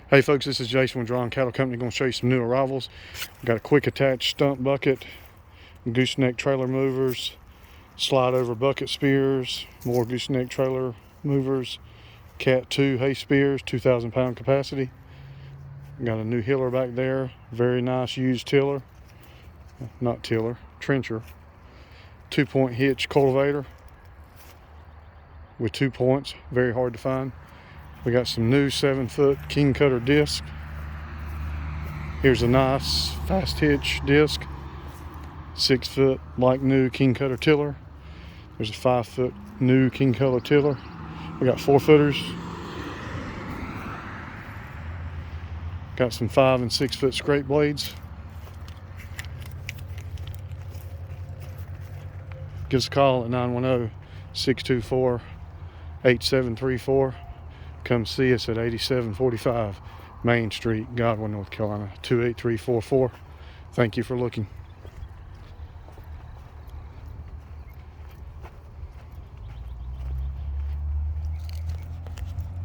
Hey folks, this is Jason with Draughon Cattle Co. Going to show you some new arrivals. We've got a quick attach stump bucket, gooseneck trailer movers, slide over bucket spears, more gooseneck trailer movers, Cat 2 hay spears, 2,000 pound capacity. Got a new hiller back there, very nice used tiller, not tiller, trencher. 2-point hitch cultivator with 2 points, very hard to find. We got some new 7-foot king cutter disc. Here's a nice fast hitch disc. 6-foot like new king cutter tiller. There's a 5-foot new king cutter tiller. We got 4-footers. Got some 5- and 6-foot scrape blades. Give us a call at 910-624-8734. Come see us at 8745 Main Street, Godwin, North Carolina, 28344. Thank you for looking.